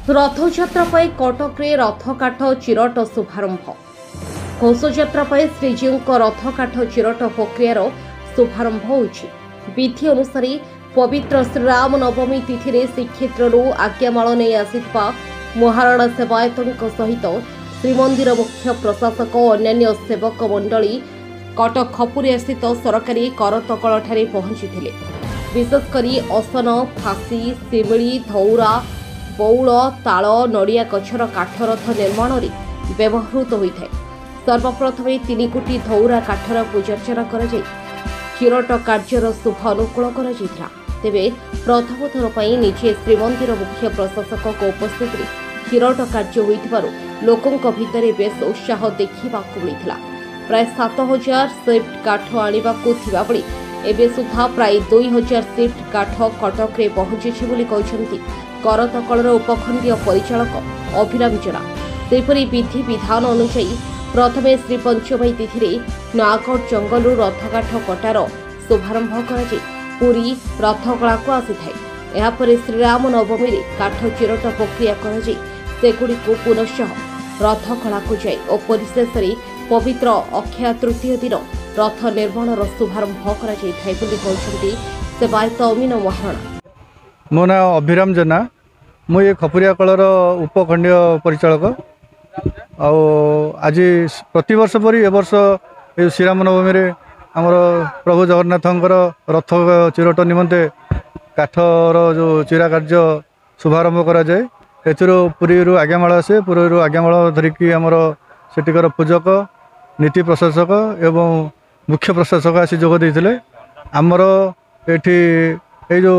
रथयात्रा पर कटक रे रथकाठ चिरट शुभारंभ। घोषयात्रा पर श्रीजीव रथकाठ चिरट प्रक्रियार शुभारंभ होइछि। विधि अनुसार पवित्र श्रीराम नवमी तिथि रे श्रीक्षेत्रु आज्ञामाल नहीं आसिथिबा महाराणा सेवायतों सहित श्रीमंदिर मुख्य प्रशासक और अन्य सेवक मंडली कटक खपुरिया स्थित सरकारी करतकल ठारे पहुंचीथिले। विशेषकर असन, फासी, शिमिली, धौरा, बौल, ताल, नड़िया गछर काठ रथ निर्माण में व्यवहृत होता है। सर्वप्रथम 3 कोटी धौरा काठर पूजार्चना कर चिरट कार्यर शुभ अनुकूल कर तेबे प्रथम थर पर निजे श्रीमंदिर मुख्य प्रशासक उपस्थित चिरट कार्य होइथिबारु लोकंक भितरे बेस उत्साह देखा मिलता। प्राय 7000 शिफ्ट काठ आनिबाकु थिबा बळी एबे सुधा प्राय 2000 शिफ्ट काठ कटक रे पहुंची कहते करतकलर उपखंडीय परिचालक अभिराम जेना। सेपरी विधि विधान अनुसार प्रथमे श्री पंचमी तिथि नयागढ़ जंगल रथकाठ कटार शुभारंभ कर पुरी रथगला को आसी थाए। यापर श्रीराम नवमी काठ चिरट प्रक्रिया कर पुनश्च रथगला को जाए और परिशेष पवित्र अक्षय तृतीय दिन रथ निर्माण शुभारंभ कर सेवायत अमीन महाराणा। मो ना अभिराम जेना, मु ये खपुरिया कलर उपखंडीय परिचालक। आज प्रति वर्ष परी ए वर्ष श्रीराम नवमी रे आमर प्रभु जगन्नाथंकर रथ चिरट निमंते काठर जो चिरा कार्य शुभारंभ करा जाए। पुरी आज्ञामाल आसे, पुरी आज्ञामाल धरिकी आमर सेठिकर पूजक, नीति प्रशासक एवं मुख्य प्रशासक आसी जोग देइथिले। आमर एठी ए जो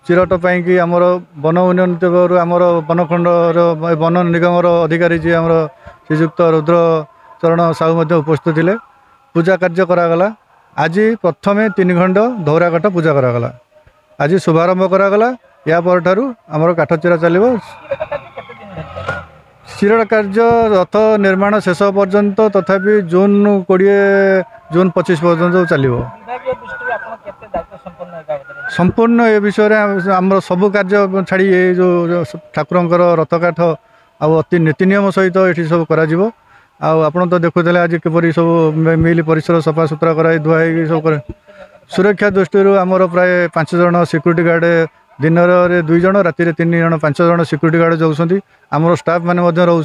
चिरट पाई आमर वन उन्नयन विभाग आमर वनखंड वन निगम अधिकारी जी आमर श्रीजुक्त रुद्र चरण साहू उपस्थित थे। पूजा कार्य करागला। आज प्रथमे 3 खंड धौरा काठ पूजा करागला। आज शुभारंभ करागला। या पर ठारू आमर काठ चिरा चलिबो। चिरट कार्य रथ निर्माण शेष पर्यंत तथापि जून 20 जून 25 पर्यंत चलिबो। संपूर्ण ए विषय आम सबू कार्य छाड़ी ये जो ठाकुरंकर रथकाठ अति नीति नियम सहित ये सब करा आपन तो देखुले आज किपरि सब मिल परिसर सफा सुतरा कराई धुआई सब कर। सुरक्षा दृष्टि आमर प्राय 5 जन सिक्यूरीटी गार्ड दिन रे 2 जन राति 3 जन 5 जन सिक्यूरीटी गार्ड जाऊँच। आमर स्टाफ मैंने रही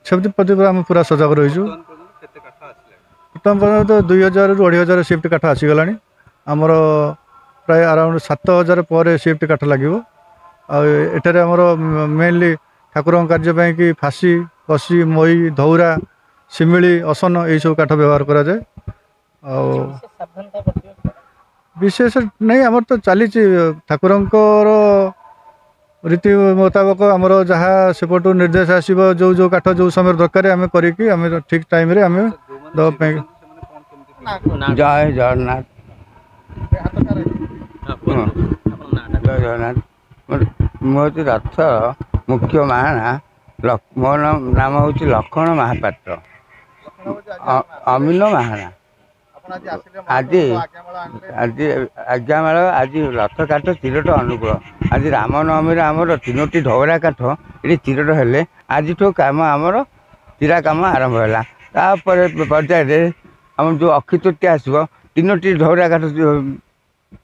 से आम पूरा सजग रहीचु। बर्तमान तो 2000 ରୁ 2500 शिफ्ट काठ आसीगला। आमर प्राय अराउंड 7000 पर शिफ्ट काठ लगे। आठे आमर मेनली ठाकुर कार्य कि फासी, कसी, मई, धौरा, शिमिली, असन यही सब काठ व्यवहार करा जाए। विशेष नहीं आमर तो चली ठाकुरंकर रीति मुताबक आमर जहाँ सेपटू निर्देश आसो जो जो काठ जो समय दरकार आम करें ठीक टाइम रे आम दवाई। जय जगन्नाथ। जय जगन्नाथ। मोदी रथ मुख्य महाना मो नाम हूँ लक्षण महापात्र, अमीन महाना। आज आज आज्ञामाल आज रथ काठ चिरट अनुकूल। आज रामनवमी आमर 3टी धौरा काठ ये चिरट हेले आज कम आमर चिरा कम आरंभ है। पर्याय आम जो अक्षय तृतीया आसो 3टी धौरा काठ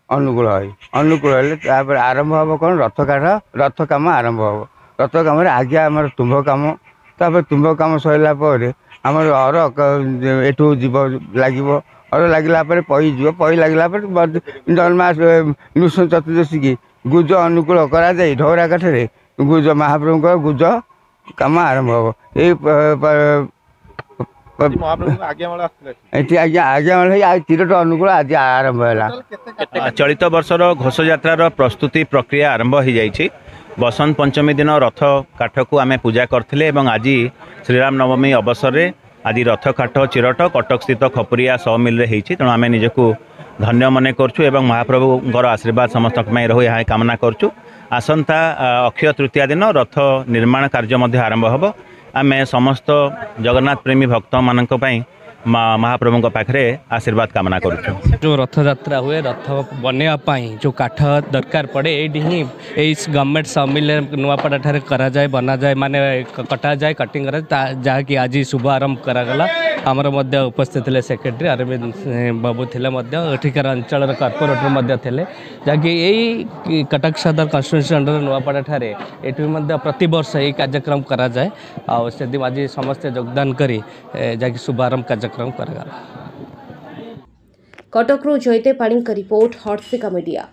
अनुकूल है। आरंभ हम कौन रथ कम आरंभ हम। रथ कम आज्ञा आम तुम्भ कम तुम्भ कम सरला आमर अर एठू जीव लगे। अर लगला पई जीव पई लगला जन्मास नृसिंह चतुर्दशी की गुज अनुकूल करा जाए। धौरा काठे गुज महाप्रभु गुज कम आरंभ हम। आज्ञा चिरट अनुकूल आज आरंभ है। चलित वर्षर घोषयात्रार प्रस्तुति प्रक्रिया आरंभ हो जाइए। बसंत पंचमी दिन रथ काठ को आम पूजा करथिले एवं आज श्रीराम नवमी अवसर में आज रथ काठ चिरट कटक स्थित खपुरिया सहमिल रे होइछि। तेणु आम निजकू धन्य मन करछु एवं महाप्रभुଙ୍କର आशीर्वाद समस्त रहो यहाँ कामना करछु। आसंता अक्षय तृतीया दिन रथ निर्माण कार्य आरंभ होब। आम समस्त जगन्नाथ प्रेमी भक्त मानक महाप्रभु पाखे आशीर्वाद कामना करुँ। जो रथ यात्रा हुए रथ बनवाई जो काठ दरकार पड़े ये गवर्नमेंट समिल नुआपड़ा ठारे करा जाए बना जाए माने कटा जाए कटिंग करा जहाँकि आज शुभ आरंभ करागला आमर मध्य उपस्थित थे सेक्रेटरी अरविंद बाबू थे एठिकार अंचल कॉर्पोरेटर थे जहाँकि यही कटक सदर कन्स्टिट्यूएंसी अंडर नुआपड़ा ठारे ये प्रति वर्ष यही कार्यक्रम करा जाए आज समस्ते योगदान करी जहाँकि शुभारंभ कार्यक्रम करागला। कटकरू जयते पाणी का रिपोर्ट हर्षिका मीडिया।